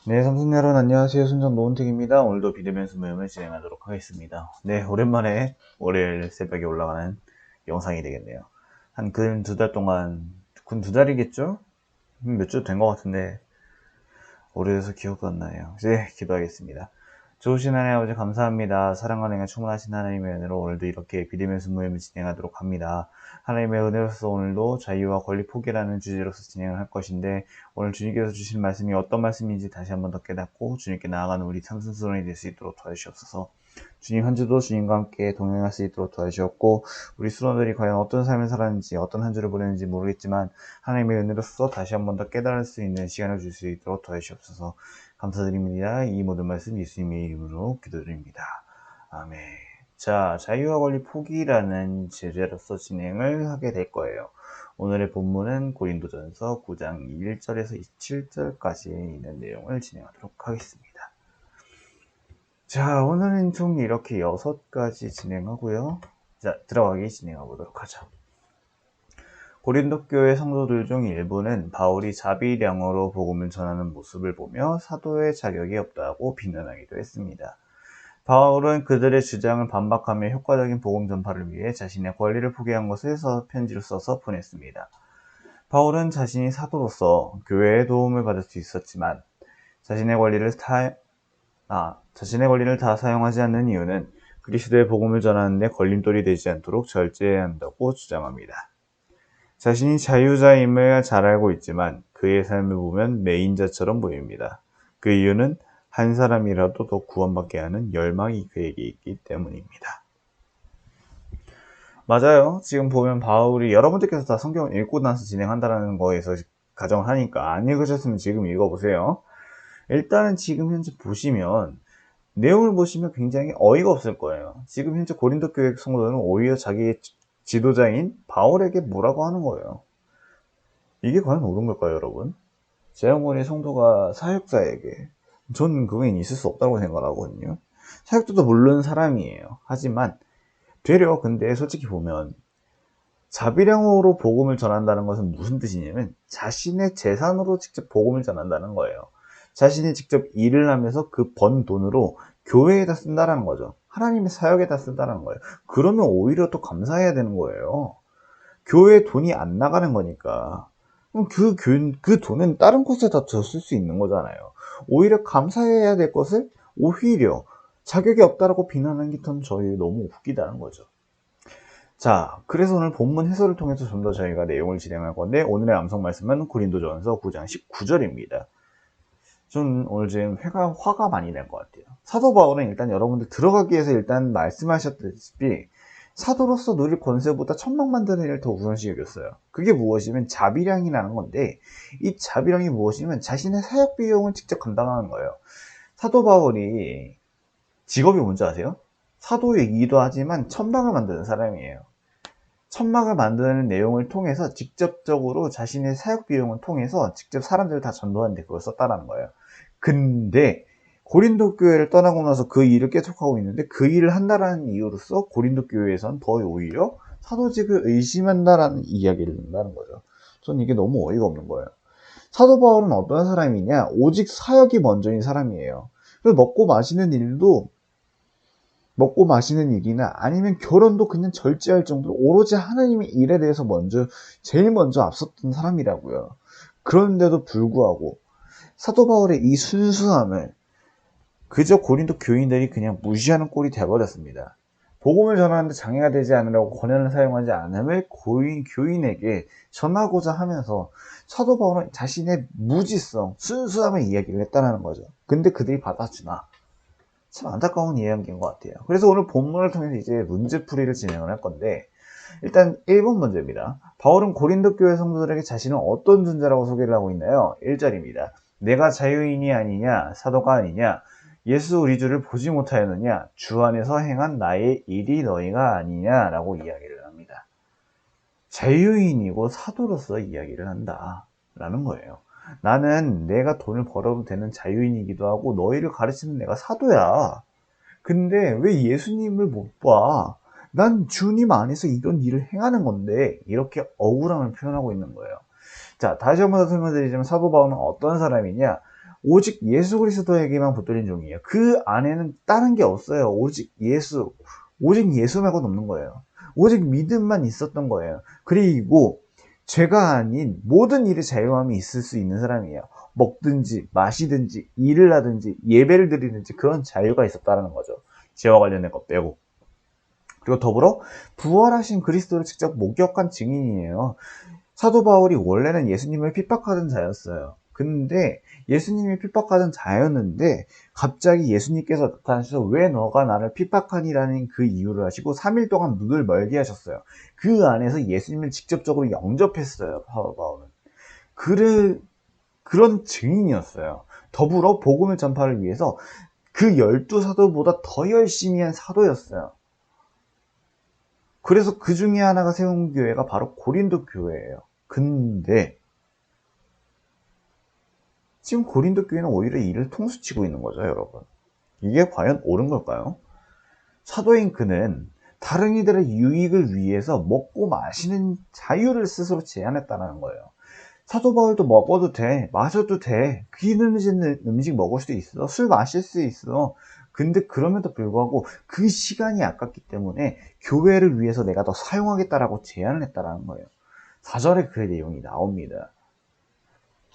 네, 삼촌 여러분 안녕하세요. 순정 노은택입니다. 오늘도 비대면수 모임을 진행하도록 하겠습니다. 네, 오랜만에 월요일 새벽에 올라가는 영상이 되겠네요. 한 근 두 달 동안, 근 두 달이겠죠? 몇 주 된 것 같은데 오래돼서 기억도 안 나요. 이제 기도하겠습니다. 좋으신 하나님 아버지 감사합니다. 사랑과 은혜가 충만하신 하나님의 은혜로 오늘도 이렇게 비대면수 모임을 진행하도록 합니다. 하나님의 은혜로서 오늘도 자유와 권리 포기라는 주제로서 진행을 할 것인데 오늘 주님께서 주신 말씀이 어떤 말씀인지 다시 한번 더 깨닫고 주님께 나아가는 우리 참선스러운이 될 수 있도록 도와주시옵소서. 주님 한 주도 주님과 함께 동행할 수 있도록 도와주셨고 우리 수도들이 과연 어떤 삶을 살았는지 어떤 한 주를 보냈는지 모르겠지만 하나님의 은혜로서 다시 한번 더 깨달을 수 있는 시간을 줄 수 있도록 도와주시옵소서. 감사드립니다. 이 모든 말씀 예수님의 이름으로 기도드립니다. 아멘. 자, 자유와 권리 포기라는 주제로서 진행을 하게 될 거예요. 오늘의 본문은 고린도전서 9장 1절에서 27절까지 있는 내용을 진행하도록 하겠습니다. 자, 오늘은 총 이렇게 6가지 진행하고요. 자, 들어가기 진행해 보도록 하죠. 고린도 교회 성도들 중 일부는 바울이 자비량으로 복음을 전하는 모습을 보며 사도의 자격이 없다고 비난하기도 했습니다. 바울은 그들의 주장을 반박하며 효과적인 복음 전파를 위해 자신의 권리를 포기한 것을 편지로 써서 보냈습니다. 바울은 자신이 사도로서 교회의 도움을 받을 수 있었지만 자신의 권리를 다 사용하지 않는 이유는 그리스도의 복음을 전하는 데 걸림돌이 되지 않도록 절제해야 한다고 주장합니다. 자신이 자유자임을 잘 알고 있지만 그의 삶을 보면 매인자처럼 보입니다. 그 이유는 한 사람이라도 더 구원받게 하는 열망이 그에게 있기 때문입니다. 맞아요. 지금 보면 바울이 여러분들께서 다 성경을 읽고 나서 진행한다는 거에서 가정을 하니까 안 읽으셨으면 지금 읽어보세요. 일단은 지금 현재 보시면 내용을 보시면 굉장히 어이가 없을 거예요. 지금 현재 고린도 교회 성도들은 오히려 자기의 지도자인 바울에게 뭐라고 하는 거예요. 이게 과연 옳은 걸까요, 여러분? 재영원의 성도가 사역자에게 저는 그건 있을 수 없다고 생각하거든요. 사역자도 물론 사람이에요. 하지만 되려 근데 솔직히 보면 자비량으로 복음을 전한다는 것은 무슨 뜻이냐면 자신의 재산으로 직접 복음을 전한다는 거예요. 자신이 직접 일을 하면서 그 번 돈으로 교회에다 쓴다는 거죠. 하나님의 사역에다 쓴다는 거예요. 그러면 오히려 또 감사해야 되는 거예요. 교회에 돈이 안 나가는 거니까. 그럼 그 돈은 다른 곳에다 더 쓸 수 있는 거잖아요. 오히려 감사해야 될 것을 오히려 자격이 없다라고 비난하는 게 저희 너무 웃기다는 거죠. 자, 그래서 오늘 본문 해설을 통해서 좀 더 저희가 내용을 진행할 건데 오늘의 암송 말씀은 고린도전서 9장 19절입니다. 전 오늘 지금 화가 많이 날 것 같아요. 사도 바울은 일단 여러분들 들어가기 위해서 일단 말씀하셨다시피 사도로서 누릴 권세보다 천막 만드는 일을 더 우선시 여겼어요. 그게 무엇이면 자비량이라는 건데 이 자비량이 무엇이면 자신의 사역 비용을 직접 감당하는 거예요. 사도 바울이 직업이 뭔지 아세요? 사도이기도 하지만 천막을 만드는 사람이에요. 천막을 만드는 내용을 통해서 직접적으로 자신의 사역 비용을 통해서 직접 사람들을 다 전도하는데 그걸 썼다는 거예요. 근데 고린도 교회를 떠나고 나서 그 일을 계속하고 있는데 그 일을 한다라는 이유로서 고린도 교회에선 더 오히려 사도직을 의심한다라는 이야기를 한다는 거죠. 저는 이게 너무 어이가 없는 거예요. 사도 바울은 어떤 사람이냐? 오직 사역이 먼저인 사람이에요. 그래서 먹고 마시는 일이나 아니면 결혼도 그냥 절제할 정도로 오로지 하나님의 일에 대해서 제일 먼저 앞섰던 사람이라고요. 그런데도 불구하고 사도 바울의 이 순수함을 그저 고린도 교인들이 그냥 무시하는 꼴이 되어버렸습니다. 복음을 전하는데 장애가 되지 않으려고 권한을 사용하지 않음을 교인에게 전하고자 하면서 사도 바울은 자신의 무지성, 순수함을 이야기를 했다는 거죠. 근데 그들이 받아주나? 참 안타까운 이야기인 것 같아요. 그래서 오늘 본문을 통해서 이제 문제풀이를 진행을 할 건데 일단 1번 문제입니다. 바울은 고린도 교회 성도들에게 자신은 어떤 존재라고 소개를 하고 있나요? 1절입니다. 내가 자유인이 아니냐? 사도가 아니냐? 예수 우리 주를 보지 못하였느냐? 주 안에서 행한 나의 일이 너희가 아니냐? 라고 이야기를 합니다. 자유인이고 사도로서 이야기를 한다 라는 거예요. 나는 내가 돈을 벌어도 되는 자유인이기도 하고 너희를 가르치는 내가 사도야. 근데 왜 예수님을 못 봐? 난 주님 안에서 이런 일을 행하는 건데 이렇게 억울함을 표현하고 있는 거예요. 자, 다시 한번 더 설명드리자면 사도 바울은 어떤 사람이냐? 오직 예수 그리스도에게만 붙들린 종이에요. 그 안에는 다른 게 없어요. 오직 예수, 오직 예수 말고는 없는 거예요. 오직 믿음만 있었던 거예요. 그리고 죄가 아닌 모든 일에 자유함이 있을 수 있는 사람이에요. 먹든지 마시든지 일을 하든지 예배를 드리든지 그런 자유가 있었다는 거죠. 죄와 관련된 것 빼고. 그리고 더불어 부활하신 그리스도를 직접 목격한 증인이에요. 사도 바울이 원래는 예수님을 핍박하던 자였어요. 근데 예수님이 핍박하던 자였는데 갑자기 예수님께서 나타나셔서 왜 너가 나를 핍박하니라는 그 이유를 하시고 3일 동안 눈을 멀게 하셨어요. 그 안에서 예수님을 직접적으로 영접했어요. 사도 바울은. 그런 증인이었어요. 더불어 복음을 전파를 위해서 그 12사도보다 더 열심히 한 사도였어요. 그래서 그 중에 하나가 세운 교회가 바로 고린도 교회예요. 근데 지금 고린도 교회는 오히려 이를 통수치고 있는 거죠, 여러분. 이게 과연 옳은 걸까요? 사도인 그는 다른 이들의 유익을 위해서 먹고 마시는 자유를 스스로 제한했다는 거예요. 사도 바울도 먹어도 돼, 마셔도 돼, 기름진 음식 먹을 수도 있어, 술 마실 수 있어. 근데 그럼에도 불구하고 그 시간이 아깝기 때문에 교회를 위해서 내가 더 사용하겠다라고 제안을 했다는 거예요. 4절에 그 내용이 나옵니다.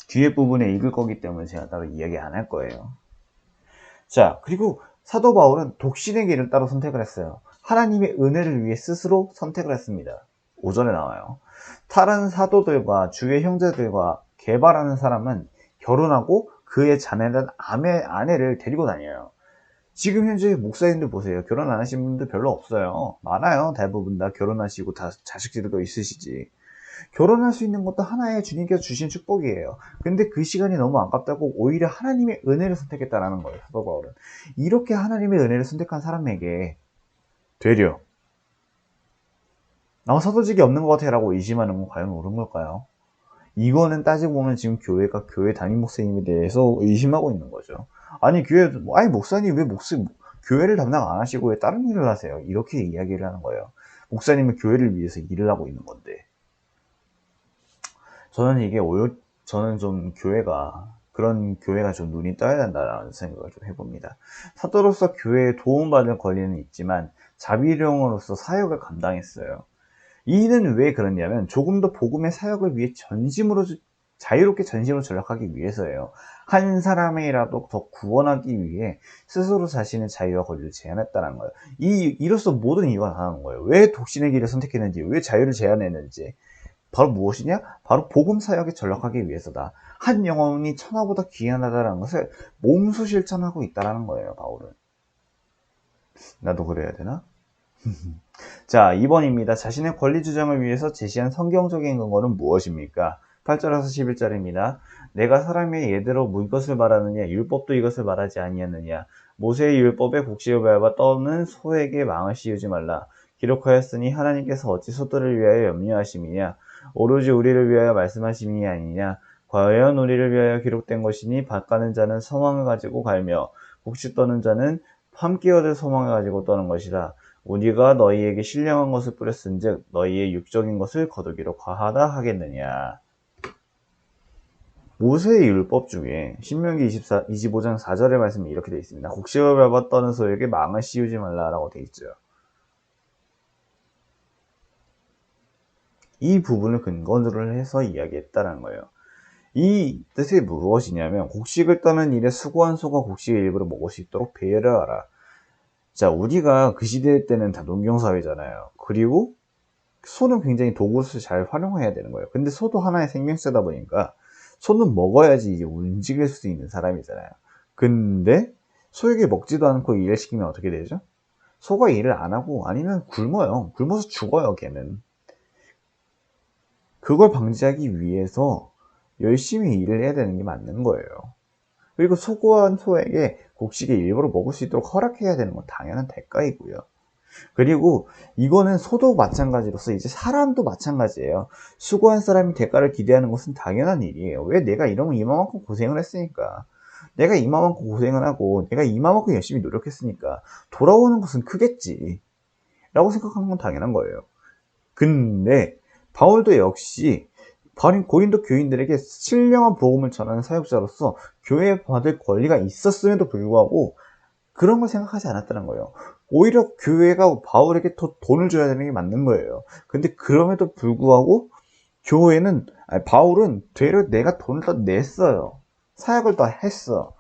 뒤에 부분에 읽을 거기 때문에 제가 따로 이야기 안 할 거예요. 자, 그리고 사도 바울은 독신의 길을 따로 선택을 했어요. 하나님의 은혜를 위해 스스로 선택을 했습니다. 5절에 나와요. 다른 사도들과 주의 형제들과 개발하는 사람은 결혼하고 그의 자네는 아내를 데리고 다녀요. 지금 현재 목사님들 보세요. 결혼 안 하신 분들 별로 없어요. 많아요. 대부분 다 결혼하시고 다 자식들도 있으시지. 결혼할 수 있는 것도 하나의 주님께서 주신 축복이에요. 근데 그 시간이 너무 아깝다고 오히려 하나님의 은혜를 선택했다라는 거예요. 사도 바울은. 이렇게 하나님의 은혜를 선택한 사람에게 되려 사도직이 없는 것 같아 라고 의심하는 건 과연 옳은 걸까요? 이거는 따지고 보면 지금 교회가 교회 담임 목사님에 대해서 의심하고 있는 거죠. 아니 목사님 왜 교회를 담당 안 하시고 왜 다른 일을 하세요? 이렇게 이야기를 하는 거예요. 목사님은 교회를 위해서 일을 하고 있는 건데. 저는 좀 그런 교회가 좀 눈이 떠야 된다라는 생각을 좀 해봅니다. 사도로서 교회에 도움받을 권리는 있지만 자비령으로서 사역을 감당했어요. 이는 왜 그러냐면 조금 더 복음의 사역을 위해 자유롭게 전심으로 전락하기 위해서예요. 한 사람이라도 더 구원하기 위해 스스로 자신의 자유와 권리를 제한했다는 거예요. 이로써 모든 이유가 나타나는 거예요. 왜 독신의 길을 선택했는지, 왜 자유를 제한했는지. 바로 무엇이냐? 바로 복음 사역에 전락하기 위해서다. 한 영혼이 천하보다 귀하다는 것을 몸소 실천하고 있다는 거예요, 바울은. 나도 그래야 되나? 자, 2번입니다. 자신의 권리 주장을 위해서 제시한 성경적인 근거는 무엇입니까? 8절에서 11절입니다. 내가 사람의 예대로 이것을 말하느냐? 율법도 이것을 말하지 아니하느냐? 모세의 율법에 곡식을 밟아 떠는 소에게 망을 씌우지 말라. 기록하였으니 하나님께서 어찌 소들을 위하여 염려하심이냐? 오로지 우리를 위하여 말씀하심이 아니냐? 과연 우리를 위하여 기록된 것이니 밭 가는 자는 소망을 가지고 갈며 곡식 떠는 자는 함께 얻을 소망을 가지고 떠는 것이라. 우리가 너희에게 신령한 것을 뿌렸은즉 너희의 육적인 것을 거두기로 과하다 하겠느냐. 모세의 율법 중에 신명기 25장 4절의 말씀이 이렇게 되어 있습니다. 곡식을 밟아 떠는 소에게 망을 씌우지 말라라고 되어 있죠. 이 부분을 근거로 해서 이야기했다는 거예요. 이 뜻이 무엇이냐면 곡식을 떠는 일에 수고한 소가 곡식의 일부를 먹을 수 있도록 배려하라. 자, 우리가 그 시대 때는 다 농경사회잖아요. 그리고 소는 굉장히 도구를 잘 활용해야 되는 거예요. 근데 소도 하나의 생명체다 보니까 소는 먹어야지 이제 움직일 수 있는 사람이잖아요. 근데 소에게 먹지도 않고 일을 시키면 어떻게 되죠? 소가 일을 안 하고 아니면 굶어요. 굶어서 죽어요, 걔는. 그걸 방지하기 위해서 열심히 일을 해야 되는 게 맞는 거예요. 그리고 소고한 소에게 곡식의 일부러 먹을 수 있도록 허락해야 되는 건 당연한 대가이고요. 그리고 이거는 소도 마찬가지로서 이제 사람도 마찬가지예요. 수고한 사람이 대가를 기대하는 것은 당연한 일이에요. 왜? 내가 이만큼 고생을 했으니까. 내가 이만큼 고생을 하고 내가 이만큼 열심히 노력했으니까 돌아오는 것은 크겠지 라고 생각하는 건 당연한 거예요. 근데 바울도 역시 고린도 교인들에게 신령한 복음을 전하는 사역자로서 교회에 받을 권리가 있었음에도 불구하고 그런 걸 생각하지 않았다는 거예요. 오히려 교회가 바울에게 더 돈을 줘야 되는 게 맞는 거예요. 근데 그럼에도 불구하고 바울은 되려 내가 돈을 더 냈어요. 사역을 더 했어.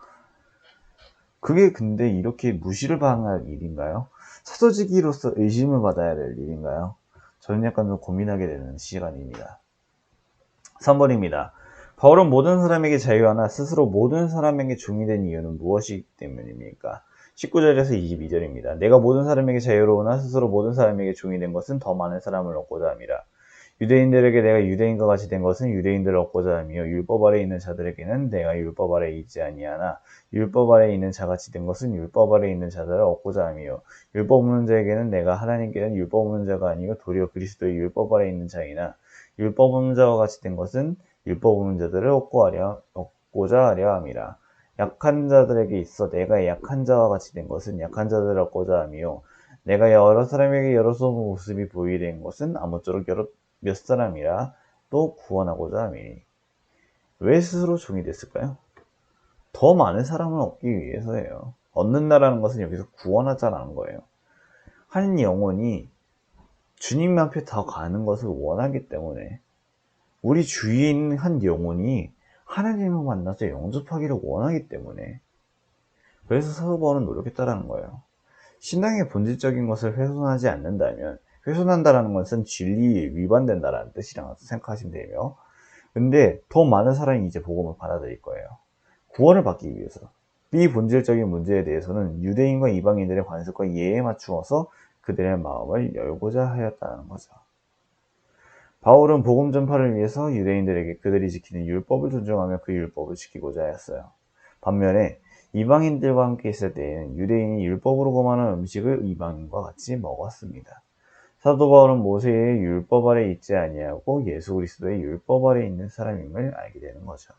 그게 근데 이렇게 무시를 당할 일인가요? 사도직위로서 의심을 받아야 될 일인가요? 저는 약간 좀 고민하게 되는 시간입니다. 3번입니다. 바울은 모든 사람에게 자유하나 스스로 모든 사람에게 종이 된 이유는 무엇이기 때문입니까? 19절에서 22절입니다. 내가 모든 사람에게 자유로우나 스스로 모든 사람에게 종이 된 것은 더 많은 사람을 얻고자 함이라. 유대인들에게 내가 유대인과 같이 된 것은 유대인들을 얻고자 하며 율법 아래 있는 자들에게는 내가 율법 아래 있지 아니하나 율법 아래 있는 자같이 된 것은 율법 아래 있는 자들을 얻고자 하며 율법 없는 자에게는 내가 하나님께는 율법 없는 자가 아니고 도리어 그리스도의 율법 아래 있는 자이나 율법 없는 자와 같이 된 것은 율법 없는 자들을 얻고자 하려 함이라. 약한 자들에게 있어 내가 약한 자와 같이 된 것은 약한 자들을 얻고자 하며 내가 여러 사람에게 여러 모습이 보이된 것은 아무쪼록 몇 사람이라 또 구원하고자 함이니. 왜 스스로 종이 됐을까요? 더 많은 사람을 얻기 위해서예요. 얻는다라는 것은 여기서 구원하자라는 거예요. 한 영혼이 주님 앞에 더 가는 것을 원하기 때문에 우리 주위에 있는 한 영혼이 하나님을 만나서 영접하기를 원하기 때문에 그래서 사도 바울은 노력했다라는 거예요. 신앙의 본질적인 것을 훼손하지 않는다면 훼손한다라는 것은 진리에 위반된다라는 뜻이라고 생각하시면 되며 근데 더 많은 사람이 이제 복음을 받아들일 거예요. 구원을 받기 위해서. 비본질적인 문제에 대해서는 유대인과 이방인들의 관습과 예에 맞추어서 그들의 마음을 열고자 하였다는 거죠. 바울은 복음 전파를 위해서 유대인들에게 그들이 지키는 율법을 존중하며 그 율법을 지키고자 하였어요. 반면에 이방인들과 함께 있을 때에는 유대인이 율법으로 거만한 음식을 이방인과 같이 먹었습니다. 사도 바울은 모세의 율법 아래 있지 아니하고 예수 그리스도의 율법 아래 있는 사람임을 알게 되는 거죠.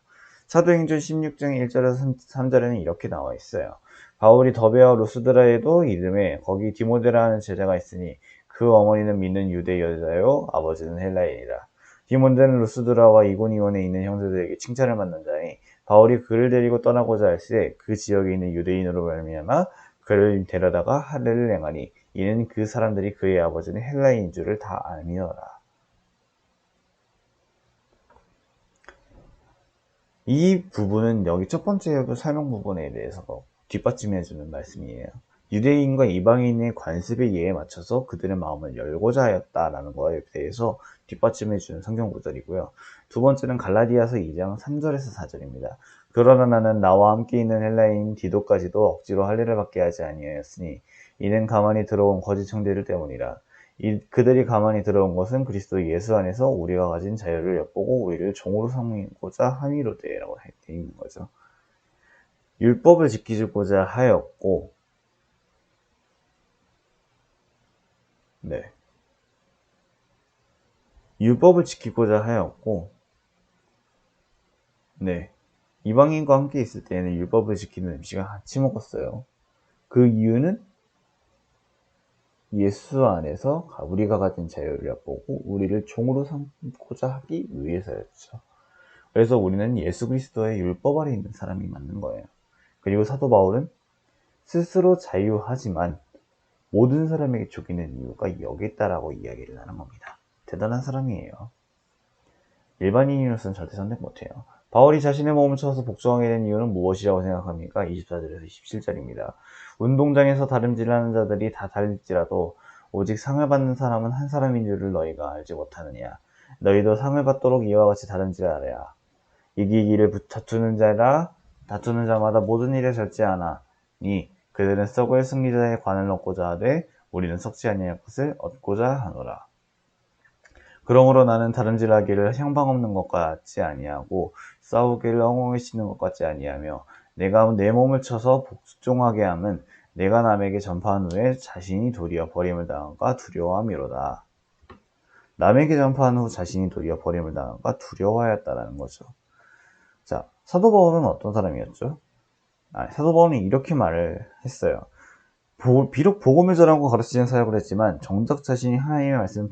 사도행전 16장 1절에서 3절에는 이렇게 나와 있어요. 바울이 더베와 루스드라에도 이름에 거기 디모데라는 제자가 있으니 그 어머니는 믿는 유대 여자요 아버지는 헬라인이라. 디모데는 루스드라와 이고니온에 있는 형제들에게 칭찬을 받는 자니 바울이 그를 데리고 떠나고자 할세 그 지역에 있는 유대인으로 말미암아 그를 데려다가 할례를 행하니 이는 그 사람들이 그의 아버지는 헬라인인 줄을 다 알미노라. 이 부분은 여기 첫 번째 설명 부분에 대해서 뒷받침해주는 말씀이에요. 유대인과 이방인의 관습에 예에 맞춰서 그들의 마음을 열고자 하였다라는 것에 대해서 뒷받침해주는 성경 구절이고요. 두 번째는 갈라디아서 2장 3절에서 4절입니다. 그러나 나는 나와 함께 있는 헬라인 디도까지도 억지로 할례를 받게 하지 아니하였으니 이는 가만히 들어온 거짓 형제들 때문이라. 그들이 가만히 들어온 것은 그리스도 예수 안에서 우리가 가진 자유를 엿보고 우리를 종으로 삼고자 함이로되라고 되어 있는 거죠. 율법을 지키고자 하였고, 네. 율법을 지키고자 하였고, 네. 이방인과 함께 있을 때는 율법을 지키는 음식을 같이 먹었어요. 그 이유는 예수 안에서 우리가 가진 자유를 엿보고 우리를 종으로 삼고자 하기 위해서였죠. 그래서 우리는 예수 그리스도의 율법 아래 있는 사람이 맞는 거예요. 그리고 사도 바울은 스스로 자유하지만 모든 사람에게 죽이는 이유가 여기 있다라고 이야기를 하는 겁니다. 대단한 사람이에요. 일반인으로서는 절대 선택 못해요. 바울이 자신의 몸을 쳐서 복종하게 된 이유는 무엇이라고 생각합니까? 24절에서 27절입니다. 운동장에서 다름질하는 자들이 다 다를지라도 오직 상을 받는 사람은 한 사람인 줄을 너희가 알지 못하느냐. 너희도 상을 받도록 이와 같이 다름질하라. 이기기를 다투는 자마다 모든 일에 절제하나니 그들은 썩을 승리자의 관을 얻고자 하되 우리는 썩지 아니할 것을 얻고자 하노라. 그러므로 나는 다름질하기를 형방 없는 것 같지 아니하고 싸우기를 엉엉이 씻는 것 같지 아니하며 내가 내 몸을 쳐서 복종하게 함은 내가 남에게 전파한 후에 자신이 도리어 버림을 당할까 두려워함이로다. 남에게 전파한 후 자신이 도리어 버림을 당할까 두려워하였다라는 거죠. 자, 사도 바울은 어떤 사람이었죠? 사도 바울은 이렇게 말을 했어요. 비록 복음을 전하고 가르치는 사역을 했지만 정작 자신이 하나님의 말씀을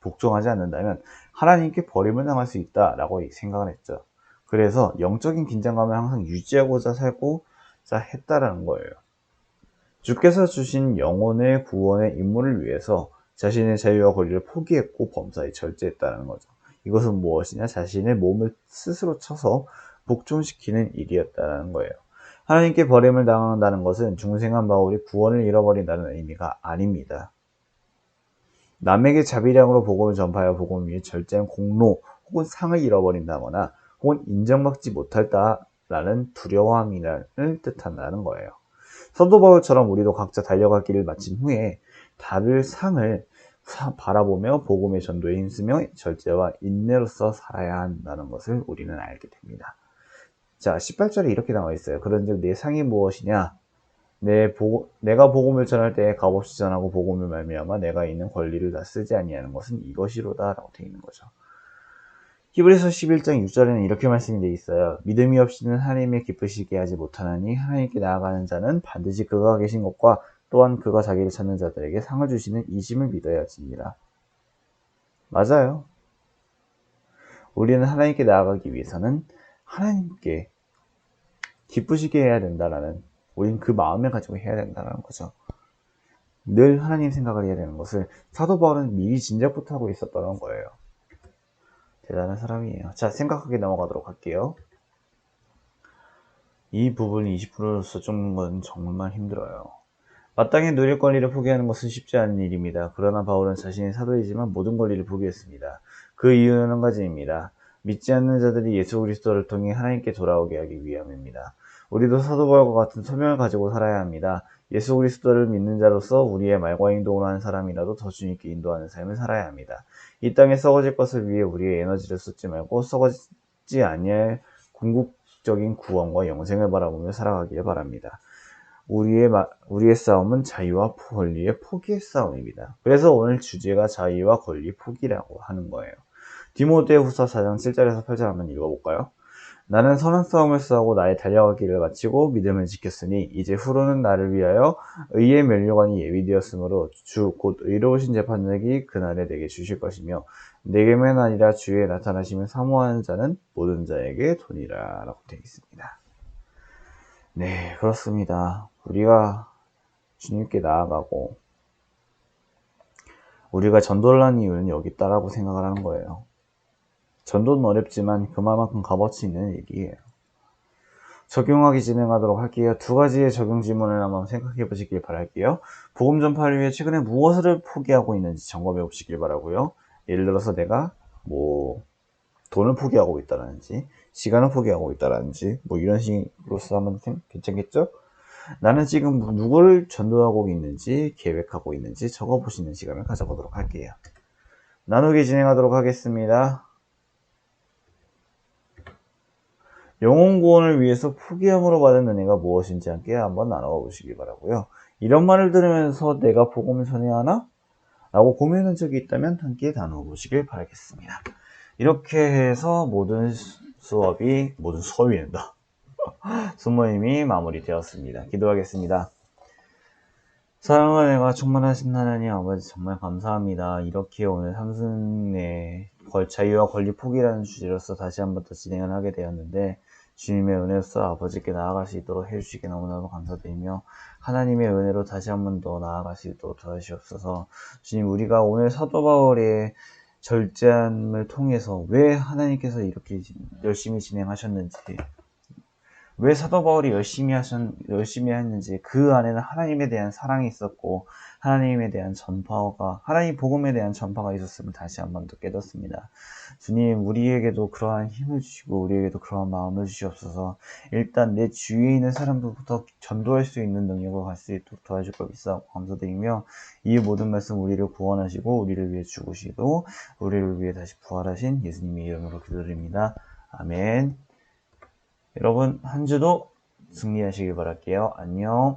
복종하지 않는다면 하나님께 버림을 당할 수 있다라고 생각을 했죠. 그래서 영적인 긴장감을 항상 유지하고자 살고자 했다라는 거예요. 주께서 주신 영혼의 구원의 임무를 위해서 자신의 자유와 권리를 포기했고 범사에 절제했다는 거죠. 이것은 무엇이냐? 자신의 몸을 스스로 쳐서 복종시키는 일이었다는 거예요. 하나님께 버림을 당한다는 것은 중생한 바울이 구원을 잃어버린다는 의미가 아닙니다. 남에게 자비량으로 복음을 전파하여 복음 위에 절제한 공로 혹은 상을 잃어버린다거나 혹은 인정받지 못할다라는 두려움을 뜻한다는 거예요. 사도 바울처럼 우리도 각자 달려갈 길을 마친 후에 다를 상을 바라보며 복음의 전도에 힘쓰며 절제와 인내로서 살아야 한다는 것을 우리는 알게 됩니다. 자, 18절에 이렇게 나와 있어요. 그런즉 내 상이 무엇이냐? 내가 복음을 전할 때에 값없이 전하고 복음을 말미암아 내가 있는 권리를 다 쓰지 아니하는 것은 이것이로다 라고 되어 있는 거죠. 히브리서 11장 6절에는 이렇게 말씀이 되어 있어요. 믿음이 없이는 하나님의 기쁘시게 하지 못하나니 하나님께 나아가는 자는 반드시 그가 계신 것과 또한 그가 자기를 찾는 자들에게 상을 주시는 이심을 믿어야 하지니라. 맞아요. 우리는 하나님께 나아가기 위해서는 하나님께 기쁘시게 해야 된다라는, 우린 그 마음을 가지고 해야 된다는 거죠. 늘 하나님 생각을 해야 되는 것을 사도 바울은 미리 진작부터 하고 있었다는 거예요. 대단한 사람이에요. 자, 생각하게 넘어가도록 할게요. 이 부분이 20%로서 쫓는 건 정말 힘들어요. 마땅히 누릴 권리를 포기하는 것은 쉽지 않은 일입니다. 그러나 바울은 자신이 사도이지만 모든 권리를 포기했습니다. 그 이유는 한 가지입니다. 믿지 않는 자들이 예수 그리스도를 통해 하나님께 돌아오게 하기 위함입니다. 우리도 사도 바울과 같은 소명을 가지고 살아야 합니다. 예수 그리스도를 믿는 자로서 우리의 말과 행동으로 하는 사람이라도 더 주님께 인도하는 삶을 살아야 합니다. 이 땅에 썩어질 것을 위해 우리의 에너지를 쏟지 말고 썩어지지 아니할 궁극적인 구원과 영생을 바라보며 살아가길 바랍니다. 우리의 싸움은 자유와 권리의 포기의 싸움입니다. 그래서 오늘 주제가 자유와 권리 포기라고 하는 거예요. 디모데후서 4장 7절에서 8절 한번 읽어볼까요? 나는 선한 싸움을 싸우고 나의 달려갈 길을 마치고 믿음을 지켰으니 이제 후로는 나를 위하여 의의 면류관이 예비되었으므로 주 곧 의로우신 재판장이 그날에 내게 주실 것이며 내게만 아니라 주의 나타나심을 사모하는 자는 모든 자에게 도니라 라고 되어 있습니다. 네, 그렇습니다. 우리가 주님께 나아가고 우리가 전도를 하는 이유는 여기 있다라고 생각을 하는 거예요. 전도는 어렵지만 그만큼 값어치 있는 일이에요. 적용하기 진행하도록 할게요. 두 가지의 적용 질문을 한번 생각해 보시길 바랄게요. 복음 전파를 위해 최근에 무엇을 포기하고 있는지 점검해 보시길 바라고요. 예를 들어서 내가 돈을 포기하고 있다라든지 시간을 포기하고 있다라든지 이런 식으로서 하면 괜찮겠죠? 나는 지금 누구를 전도하고 있는지 계획하고 있는지 적어보시는 시간을 가져보도록 할게요. 나누기 진행하도록 하겠습니다. 영혼 구원을 위해서 포기함으로 받은 은혜가 무엇인지 함께 한번 나눠 보시기 바라고요. 이런 말을 들으면서 내가 복음을 전해야 하나? 라고 고민한 적이 있다면 함께 나눠 보시길 바라겠습니다. 이렇게 해서 모든 수업이된다. 수모임이 마무리되었습니다. 기도하겠습니다. 사랑과 은혜가 충만하신 하나님 아버지 정말 감사합니다. 이렇게 오늘 삼순의 자유와 권리 포기라는 주제로서 다시 한번 더 진행을 하게 되었는데 주님의 은혜로서 아버지께 나아갈 수 있도록 해주시기 너무나도 감사드리며 하나님의 은혜로 다시 한번 더 나아갈 수 있도록 도와주시옵소서. 주님, 우리가 오늘 사도 바울의 절제함을 통해서 왜 하나님께서 이렇게 열심히 진행하셨는지, 왜 사도 바울이 열심히 했는지, 그 안에는 하나님에 대한 사랑이 있었고 하나님에 대한 하나님 복음에 대한 전파가 있었음을 다시 한번 더 깨닫습니다. 주님, 우리에게도 그러한 힘을 주시고 우리에게도 그러한 마음을 주시옵소서. 일단 내 주위에 있는 사람들부터 전도할 수 있는 능력을 갈 수 있도록 도와줄 것 비싸고 감사드리며 이 모든 말씀 우리를 구원하시고 우리를 위해 죽으시고 우리를 위해 다시 부활하신 예수님의 이름으로 기도드립니다. 아멘. 여러분, 한 주도 승리하시길 바랄게요. 안녕.